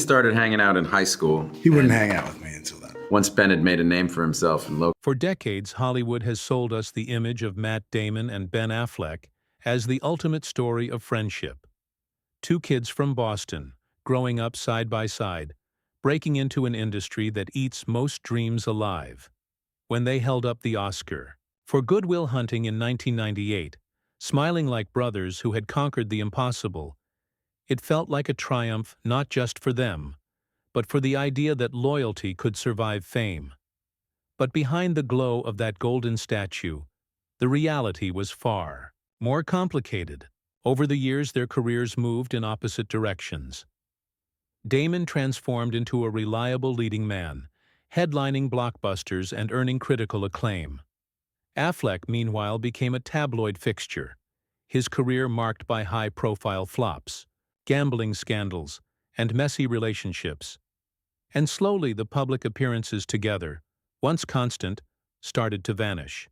started hanging out in high school. He wouldn't hang out with me until then. Once Ben had made a name for himself in local. For decades, Hollywood has sold us the image of Matt Damon and Ben Affleck as the ultimate story of friendship. Two kids from Boston, growing up side by side, breaking into an industry that eats most dreams alive. When they held up the Oscar for Good Will Hunting in 1998, smiling like brothers who had conquered the impossible, it felt like a triumph not just for them, but for the idea that loyalty could survive fame. But behind the glow of that golden statue, the reality was far more complicated. Over the years, their careers moved in opposite directions. Damon transformed into a reliable leading man, headlining blockbusters and earning critical acclaim. Affleck, meanwhile, became a tabloid fixture, his career marked by high-profile flops, gambling scandals, and messy relationships. And slowly the public appearances together, once constant, started to vanish.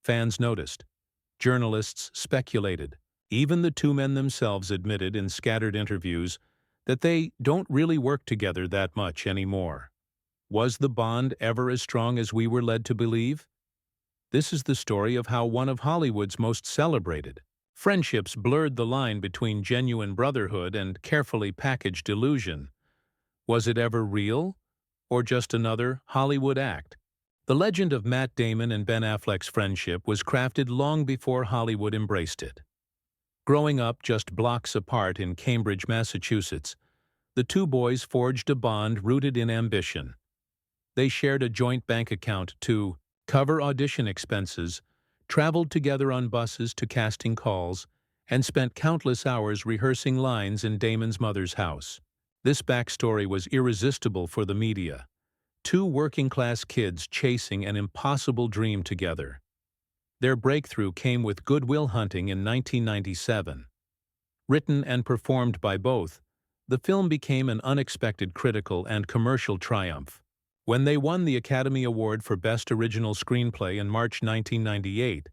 Fans noticed. Journalists speculated. Even the two men themselves admitted in scattered interviews that they don't really work together that much anymore. Was the bond ever as strong as we were led to believe? This is the story of how one of Hollywood's most celebrated friendships blurred the line between genuine brotherhood and carefully packaged illusion. Was it ever real, or just another Hollywood act? The legend of Matt Damon and Ben Affleck's friendship was crafted long before Hollywood embraced it. Growing up just blocks apart in Cambridge, Massachusetts, the two boys forged a bond rooted in ambition. They shared a joint bank account to cover audition expenses, traveled together on buses to casting calls, and spent countless hours rehearsing lines in Damon's mother's house. This backstory was irresistible for the media. Two working-class kids chasing an impossible dream together. Their breakthrough came with Good Will Hunting in 1997. Written and performed by both, the film became an unexpected critical and commercial triumph. When they won the Academy Award for Best Original Screenplay in March 1998,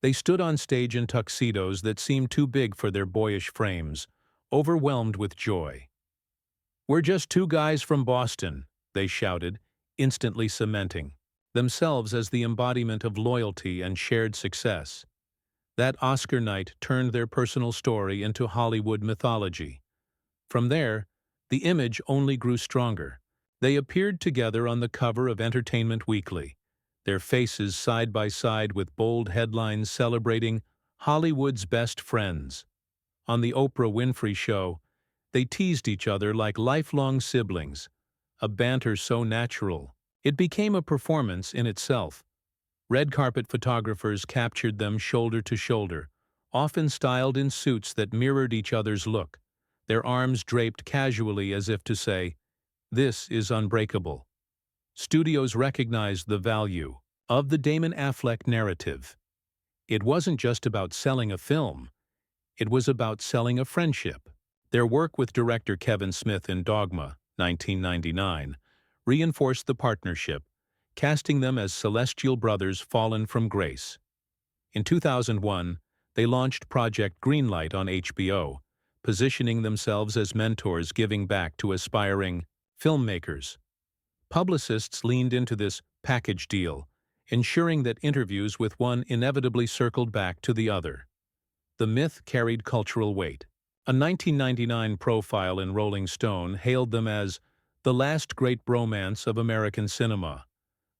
they stood on stage in tuxedos that seemed too big for their boyish frames, overwhelmed with joy. "We're just two guys from Boston," they shouted, instantly cementing themselves as the embodiment of loyalty and shared success. That Oscar night turned their personal story into Hollywood mythology. From there, the image only grew stronger. They appeared together on the cover of Entertainment Weekly, their faces side by side with bold headlines celebrating Hollywood's best friends. On the Oprah Winfrey Show, they teased each other like lifelong siblings, a banter so natural it became a performance in itself. Red carpet photographers captured them shoulder to shoulder, often styled in suits that mirrored each other's look, their arms draped casually as if to say, "This is unbreakable." Studios recognized the value of the Damon Affleck narrative. It wasn't just about selling a film, it was about selling a friendship. Their work with director Kevin Smith in Dogma, 1999, reinforced the partnership, casting them as celestial brothers fallen from grace. In 2001, they launched Project Greenlight on HBO, positioning themselves as mentors giving back to aspiring filmmakers. Publicists leaned into this package deal, ensuring that interviews with one inevitably circled back to the other. The myth carried cultural weight. A 1999 profile in Rolling Stone hailed them as the last great bromance of American cinema,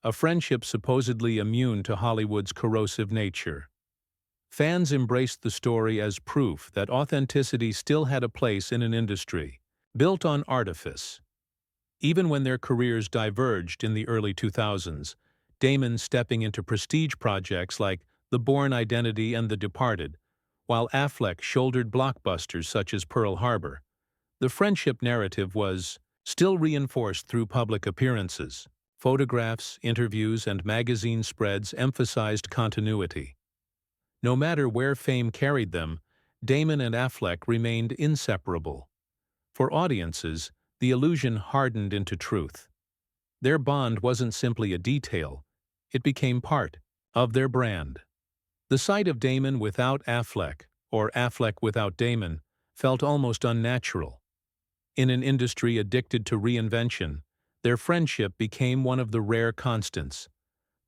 a friendship supposedly immune to Hollywood's corrosive nature. Fans embraced the story as proof that authenticity still had a place in an industry built on artifice. Even when their careers diverged in the early 2000s, Damon stepping into prestige projects like The Bourne Identity and The Departed, while Affleck shouldered blockbusters such as Pearl Harbor, the friendship narrative was still reinforced through public appearances. Photographs, interviews, and magazine spreads emphasized continuity. No matter where fame carried them, Damon and Affleck remained inseparable. For audiences, the illusion hardened into truth. Their bond wasn't simply a detail, it became part of their brand. The sight of Damon without Affleck, or Affleck without Damon, felt almost unnatural. In an industry addicted to reinvention, their friendship became one of the rare constants.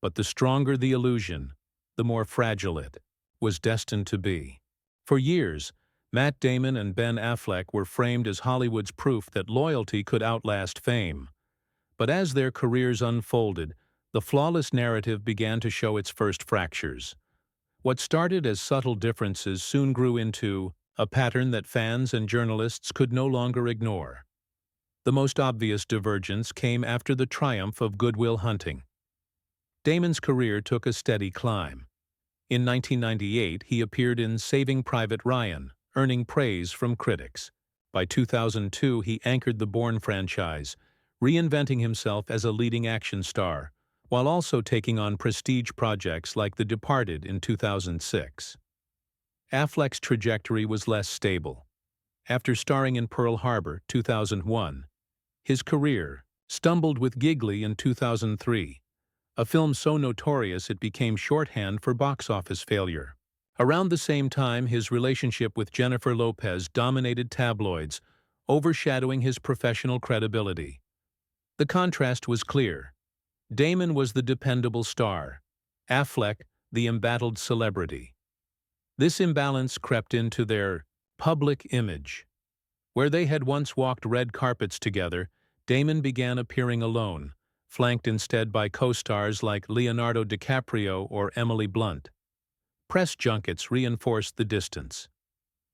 But the stronger the illusion, the more fragile it was destined to be. For years, Matt Damon and Ben Affleck were framed as Hollywood's proof that loyalty could outlast fame. But as their careers unfolded, the flawless narrative began to show its first fractures. What started as subtle differences soon grew into a pattern that fans and journalists could no longer ignore. The most obvious divergence came after the triumph of Good Will Hunting. Damon's career took a steady climb. In 1998, he appeared in Saving Private Ryan, earning praise from critics. By 2002, he anchored the Bourne franchise, reinventing himself as a leading action star, while also taking on prestige projects like The Departed in 2006. Affleck's trajectory was less stable. After starring in Pearl Harbor, 2001, his career stumbled with Giggly in 2003, a film so notorious it became shorthand for box office failure. Around the same time, his relationship with Jennifer Lopez dominated tabloids, overshadowing his professional credibility. The contrast was clear. Damon was the dependable star, Affleck the embattled celebrity. This imbalance crept into their public image. Where they had once walked red carpets together, Damon began appearing alone, flanked instead by co-stars like Leonardo DiCaprio or Emily Blunt. Press junkets reinforced the distance.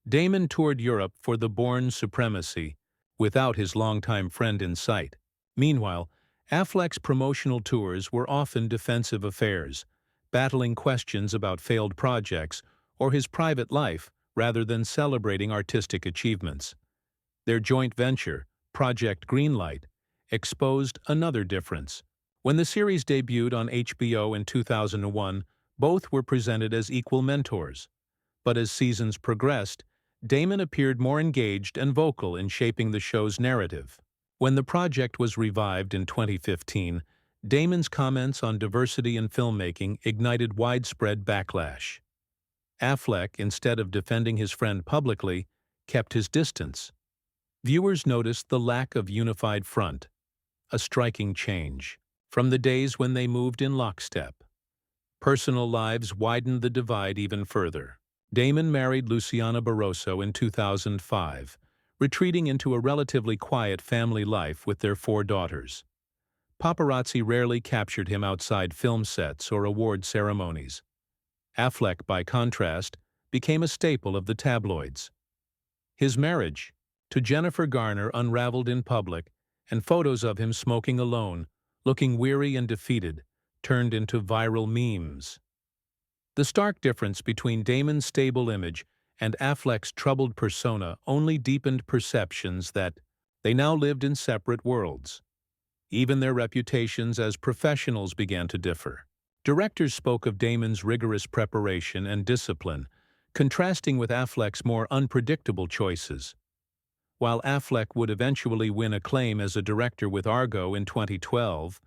Damon toured Europe for the Bourne supremacy, without his longtime friend in sight. Meanwhile, Affleck's promotional tours were often defensive affairs, battling questions about failed projects or his private life rather than celebrating artistic achievements. Their joint venture, Project Greenlight, exposed another difference. When the series debuted on HBO in 2001, both were presented as equal mentors. But as seasons progressed, Damon appeared more engaged and vocal in shaping the show's narrative. When the project was revived in 2015, Damon's comments on diversity in filmmaking ignited widespread backlash. Affleck, instead of defending his friend publicly, kept his distance. Viewers noticed the lack of unified front, a striking change from the days when they moved in lockstep. Personal lives widened the divide even further. Damon married Luciana Barroso in 2005, retreating into a relatively quiet family life with their 4 daughters. Paparazzi rarely captured him outside film sets or award ceremonies. Affleck, by contrast, became a staple of the tabloids. His marriage to Jennifer Garner unraveled in public, and photos of him smoking alone, looking weary and defeated, turned into viral memes. The stark difference between Damon's stable image and Affleck's troubled persona only deepened perceptions that they now lived in separate worlds. Even their reputations as professionals began to differ. Directors spoke of Damon's rigorous preparation and discipline, contrasting with Affleck's more unpredictable choices. While Affleck would eventually win acclaim as a director with Argo in 2012,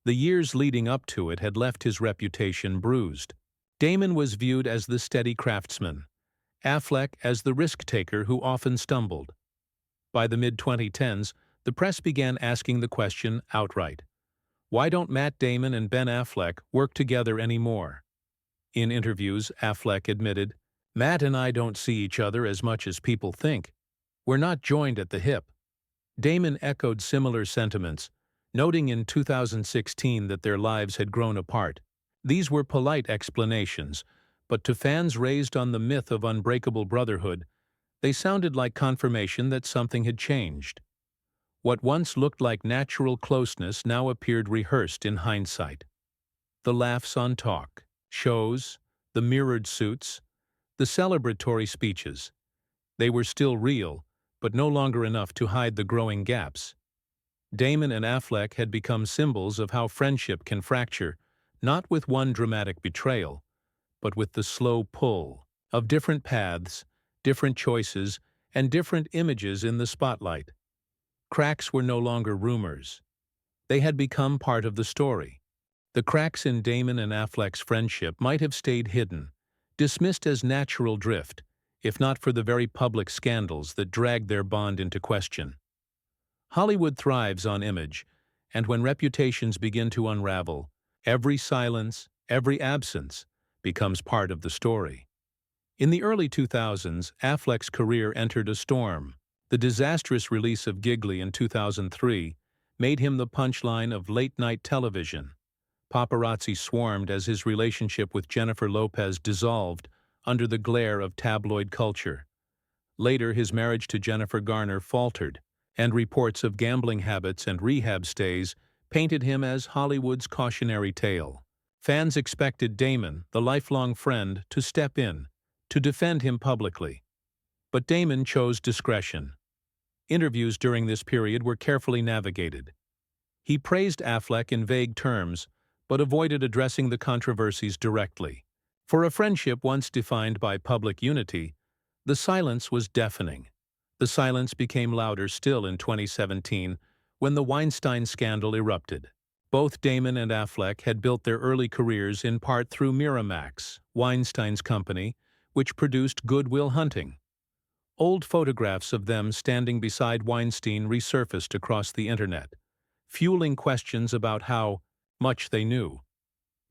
the years leading up to it had left his reputation bruised. Damon was viewed as the steady craftsman, Affleck as the risk-taker who often stumbled. By the mid-2010s, the press began asking the question outright: why don't Matt Damon and Ben Affleck work together anymore? In interviews, Affleck admitted, "Matt and I don't see each other as much as people think. We're not joined at the hip." Damon echoed similar sentiments, noting in 2016 that their lives had grown apart. These were polite explanations, but to fans raised on the myth of unbreakable brotherhood, they sounded like confirmation that something had changed. What once looked like natural closeness now appeared rehearsed in hindsight. The laughs on talk, shows, the mirrored suits, the celebratory speeches. They were still real, but no longer enough to hide the growing gaps. Damon and Affleck had become symbols of how friendship can fracture, not with one dramatic betrayal, but with the slow pull of different paths, different choices, and different images in the spotlight. Cracks were no longer rumors. They had become part of the story. The cracks in Damon and Affleck's friendship might have stayed hidden, dismissed as natural drift, if not for the very public scandals that dragged their bond into question. Hollywood thrives on image, and when reputations begin to unravel, every silence, every absence, becomes part of the story. In the early 2000s, Affleck's career entered a storm. The disastrous release of Giggly in 2003 made him the punchline of late-night television. Paparazzi swarmed as his relationship with Jennifer Lopez dissolved under the glare of tabloid culture. Later, his marriage to Jennifer Garner faltered, and reports of gambling habits and rehab stays painted him as Hollywood's cautionary tale. Fans expected Damon, the lifelong friend, to step in, to defend him publicly. But Damon chose discretion. Interviews during this period were carefully navigated. He praised Affleck in vague terms, but avoided addressing the controversies directly. For a friendship once defined by public unity, the silence was deafening. The silence became louder still in 2017 when the Weinstein scandal erupted. Both Damon and Affleck had built their early careers in part through Miramax, Weinstein's company, which produced Good Will Hunting. Old photographs of them standing beside Weinstein resurfaced across the internet, fueling questions about how much they knew.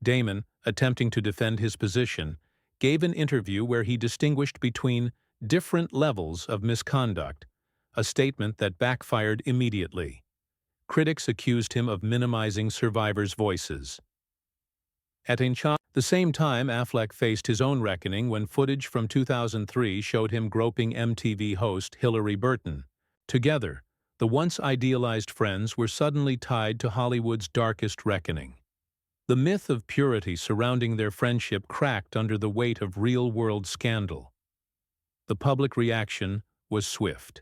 Damon, attempting to defend his position, gave an interview where he distinguished between different levels of misconduct, a statement that backfired immediately. Critics accused him of minimizing survivors' voices. At the same time, Affleck faced his own reckoning when footage from 2003 showed him groping MTV host Hillary Burton. Together, the once idealized friends were suddenly tied to Hollywood's darkest reckoning. The myth of purity surrounding their friendship cracked under the weight of real-world scandal. The public reaction was swift.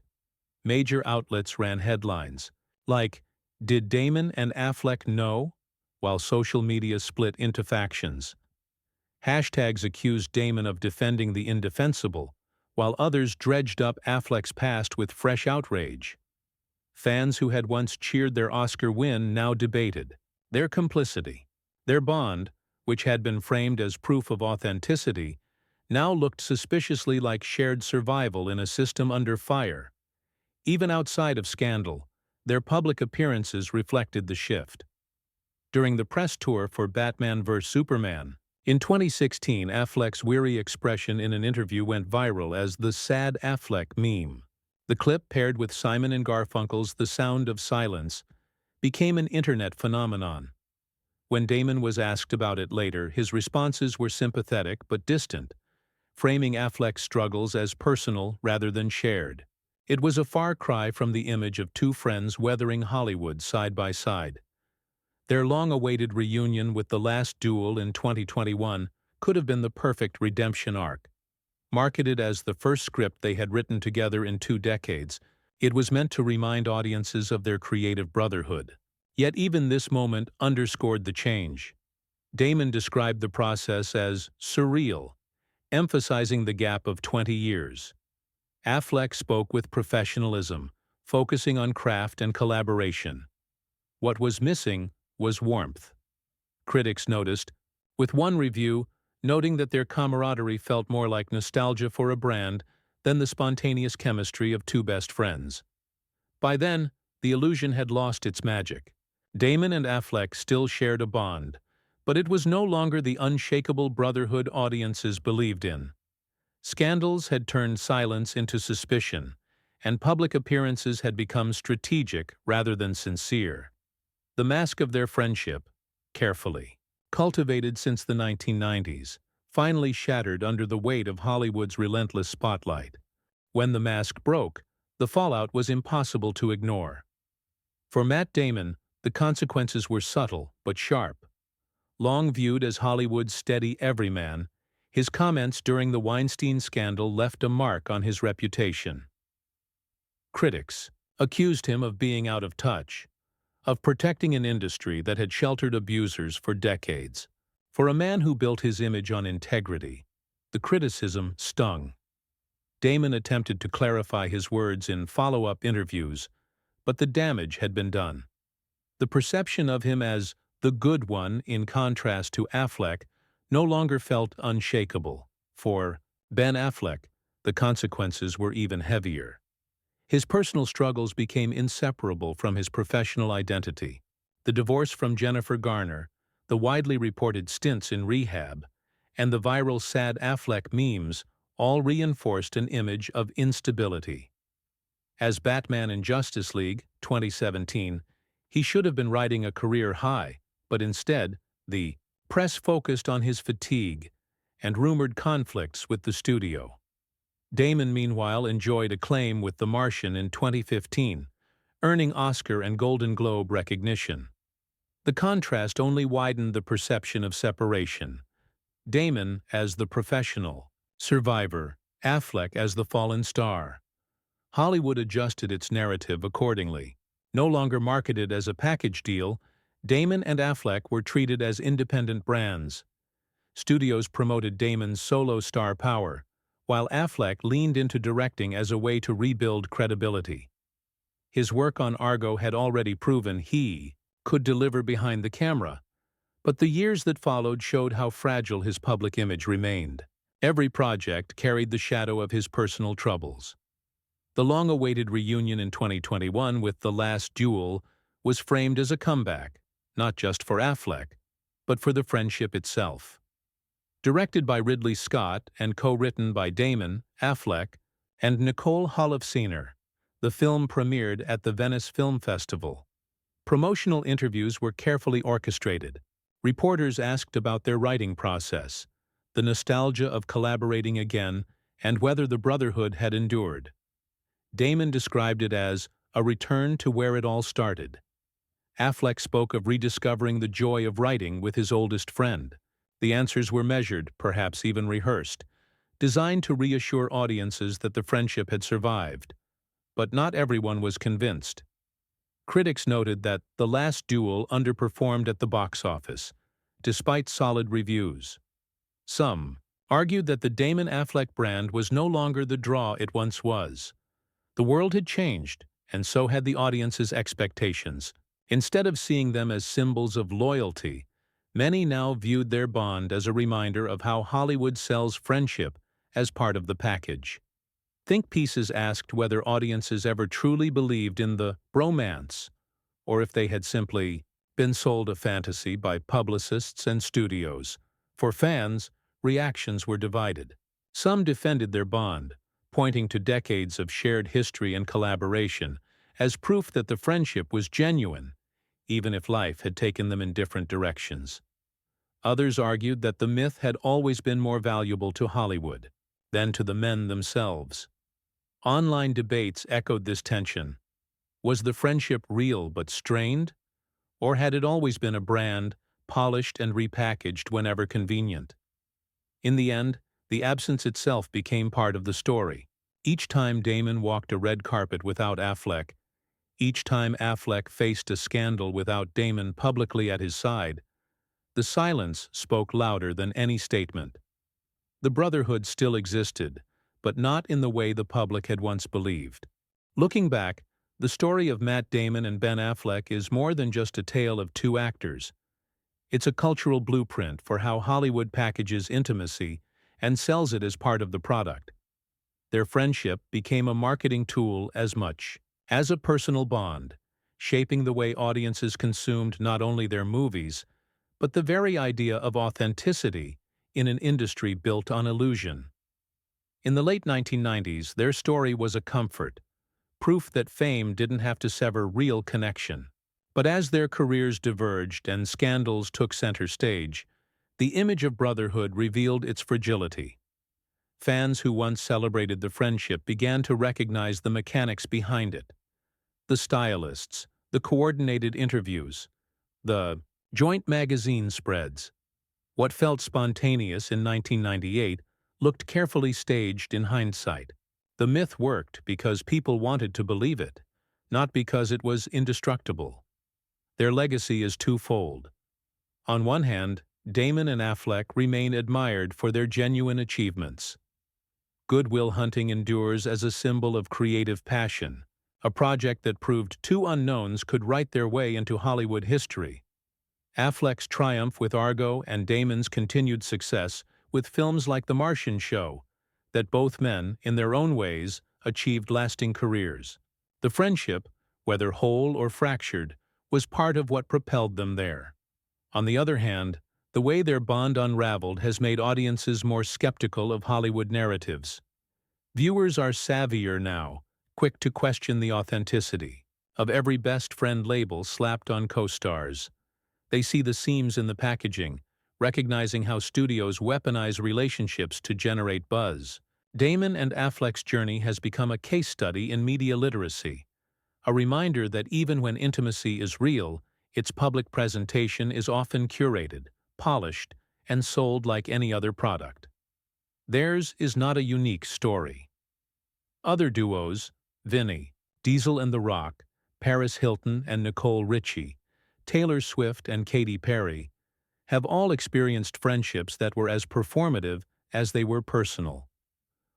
Major outlets ran headlines like, "Did Damon and Affleck know?" while social media split into factions. Hashtags accused Damon of defending the indefensible, while others dredged up Affleck's past with fresh outrage. Fans who had once cheered their Oscar win now debated their complicity. Their bond, which had been framed as proof of authenticity, now looked suspiciously like shared survival in a system under fire. Even outside of scandal, their public appearances reflected the shift. During the press tour for Batman vs. Superman, in 2016, Affleck's weary expression in an interview went viral as the Sad Affleck meme. The clip, paired with Simon and Garfunkel's The Sound of Silence, became an internet phenomenon. When Damon was asked about it later, his responses were sympathetic but distant, framing Affleck's struggles as personal rather than shared. It was a far cry from the image of two friends weathering Hollywood side by side. Their long-awaited reunion with The Last Duel in 2021 could have been the perfect redemption arc. Marketed as the first script they had written together in 2 decades, it was meant to remind audiences of their creative brotherhood. Yet even this moment underscored the change. Damon described the process as surreal, emphasizing the gap of 20 years. Affleck spoke with professionalism, focusing on craft and collaboration. What was missing was warmth. Critics noticed, with one review noting that their camaraderie felt more like nostalgia for a brand than the spontaneous chemistry of two best friends. By then, the illusion had lost its magic. Damon and Affleck still shared a bond, but it was no longer the unshakable brotherhood audiences believed in. Scandals had turned silence into suspicion, and public appearances had become strategic rather than sincere. The mask of their friendship, carefully cultivated since the 1990s, finally shattered under the weight of Hollywood's relentless spotlight. When the mask broke, the fallout was impossible to ignore. For Matt Damon, the consequences were subtle but sharp. Long viewed as Hollywood's steady everyman, his comments during the Weinstein scandal left a mark on his reputation. Critics accused him of being out of touch, of protecting an industry that had sheltered abusers for decades. For a man who built his image on integrity, the criticism stung. Damon attempted to clarify his words in follow-up interviews, but the damage had been done. The perception of him as the good one, in contrast to Affleck, no longer felt unshakable. For Ben Affleck, the consequences were even heavier. His personal struggles became inseparable from his professional identity. The divorce from Jennifer Garner, the widely reported stints in rehab, and the viral sad Affleck memes all reinforced an image of instability. As Batman in Justice League 2017, he should have been riding a career high, but instead, the press focused on his fatigue and rumored conflicts with the studio. Damon, meanwhile, enjoyed acclaim with The Martian in 2015, earning Oscar and Golden Globe recognition. The contrast only widened the perception of separation. Damon as the professional, survivor, Affleck as the fallen star. Hollywood adjusted its narrative accordingly. No longer marketed as a package deal, Damon and Affleck were treated as independent brands. Studios promoted Damon's solo star power, while Affleck leaned into directing as a way to rebuild credibility. His work on Argo had already proven he could deliver behind the camera, but the years that followed showed how fragile his public image remained. Every project carried the shadow of his personal troubles. The long-awaited reunion in 2021 with The Last Duel was framed as a comeback, not just for Affleck, but for the friendship itself. Directed by Ridley Scott and co-written by Damon, Affleck, and Nicole Holofcener, the film premiered at the Venice Film Festival. Promotional interviews were carefully orchestrated. Reporters asked about their writing process, the nostalgia of collaborating again, and whether the brotherhood had endured. Damon described it as a return to where it all started. Affleck spoke of rediscovering the joy of writing with his oldest friend. The answers were measured, perhaps even rehearsed, designed to reassure audiences that the friendship had survived. But not everyone was convinced. Critics noted that The Last Duel underperformed at the box office, despite solid reviews. Some argued that the Damon Affleck brand was no longer the draw it once was. The world had changed, and so had the audience's expectations. Instead of seeing them as symbols of loyalty, many now viewed their bond as a reminder of how Hollywood sells friendship as part of the package. Think pieces asked whether audiences ever truly believed in the bromance, or if they had simply been sold a fantasy by publicists and studios. For fans, reactions were divided. Some defended their bond, pointing to decades of shared history and collaboration as proof that the friendship was genuine, even if life had taken them in different directions. Others argued that the myth had always been more valuable to Hollywood than to the men themselves. Online debates echoed this tension. Was the friendship real but strained? Or had it always been a brand, polished and repackaged whenever convenient? In the end, the absence itself became part of the story. Each time Damon walked a red carpet without Affleck, each time Affleck faced a scandal without Damon publicly at his side, the silence spoke louder than any statement. The brotherhood still existed, but not in the way the public had once believed. Looking back, the story of Matt Damon and Ben Affleck is more than just a tale of two actors. It's a cultural blueprint for how Hollywood packages intimacy and sells it as part of the product. Their friendship became a marketing tool as much as a personal bond, shaping the way audiences consumed not only their movies, but the very idea of authenticity in an industry built on illusion. In the late 1990s, their story was a comfort, proof that fame didn't have to sever real connection. But as their careers diverged and scandals took center stage, the image of brotherhood revealed its fragility. Fans who once celebrated the friendship began to recognize the mechanics behind it. The stylists, the coordinated interviews, the joint magazine spreads. What felt spontaneous in 1998 looked carefully staged in hindsight. The myth worked because people wanted to believe it, not because it was indestructible. Their legacy is twofold. On one hand, Damon and Affleck remain admired for their genuine achievements. Good Will Hunting endures as a symbol of creative passion, a project that proved two unknowns could write their way into Hollywood history. Affleck's triumph with Argo and Damon's continued success with films like The Martian show that both men, in their own ways, achieved lasting careers. The friendship, whether whole or fractured, was part of what propelled them there. On the other hand, the way their bond unraveled has made audiences more skeptical of Hollywood narratives. Viewers are savvier now, quick to question the authenticity of every best friend label slapped on co-stars. They see the seams in the packaging, recognizing how studios weaponize relationships to generate buzz. Damon and Affleck's journey has become a case study in media literacy, a reminder that even when intimacy is real, its public presentation is often curated, polished, and sold like any other product. Theirs is not a unique story. Other duos, Vinny, Diesel and The Rock, Paris Hilton and Nicole Richie, Taylor Swift and Katy Perry, have all experienced friendships that were as performative as they were personal.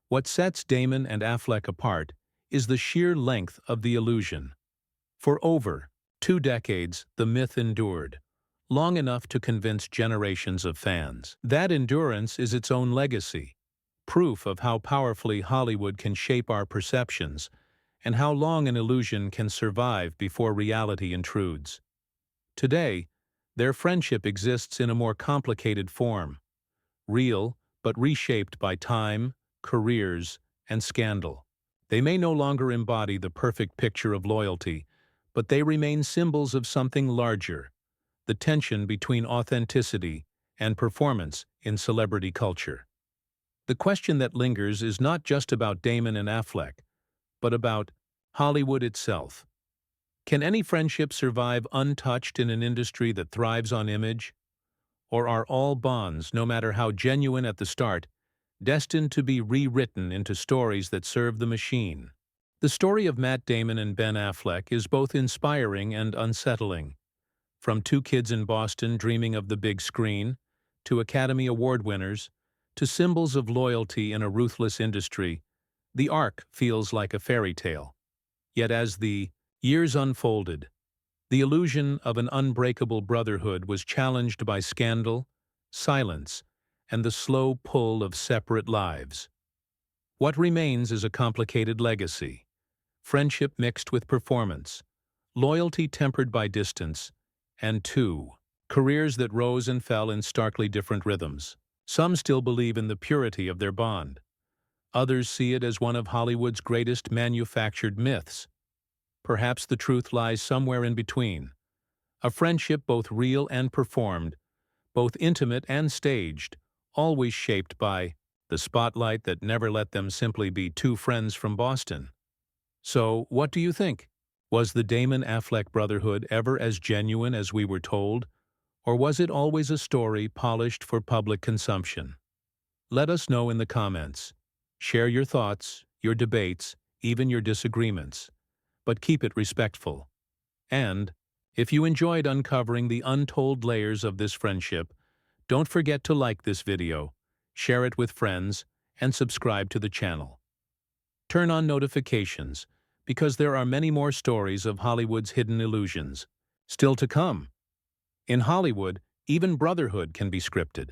What sets Damon and Affleck apart is the sheer length of the illusion. For over 2 decades, the myth endured, long enough to convince generations of fans. That endurance is its own legacy, proof of how powerfully Hollywood can shape our perceptions and how long an illusion can survive before reality intrudes. Today, their friendship exists in a more complicated form, real but reshaped by time, careers, and scandal. They may no longer embody the perfect picture of loyalty, but they remain symbols of something larger, the tension between authenticity and performance in celebrity culture. The question that lingers is not just about Damon and Affleck, but about Hollywood itself. Can any friendship survive untouched in an industry that thrives on image? Or are all bonds, no matter how genuine at the start, destined to be rewritten into stories that serve the machine? The story of Matt Damon and Ben Affleck is both inspiring and unsettling. From 2 kids in Boston dreaming of the big screen, to Academy Award winners, to symbols of loyalty in a ruthless industry, the arc feels like a fairy tale. Yet as the years unfolded, the illusion of an unbreakable brotherhood was challenged by scandal, silence, and the slow pull of separate lives. What remains is a complicated legacy: friendship mixed with performance, loyalty tempered by distance, and 2 careers that rose and fell in starkly different rhythms. Some still believe in the purity of their bond. Others see it as one of Hollywood's greatest manufactured myths. Perhaps the truth lies somewhere in between. A friendship both real and performed, both intimate and staged, always shaped by the spotlight that never let them simply be 2 friends from Boston. So, what do you think? Was the Damon Affleck brotherhood ever as genuine as we were told, or was it always a story polished for public consumption? Let us know in the comments. Share your thoughts, your debates, even your disagreements, but keep it respectful. And, if you enjoyed uncovering the untold layers of this friendship, don't forget to like this video, share it with friends, and subscribe to the channel. Turn on notifications, because there are many more stories of Hollywood's hidden illusions still to come. In Hollywood, even brotherhood can be scripted.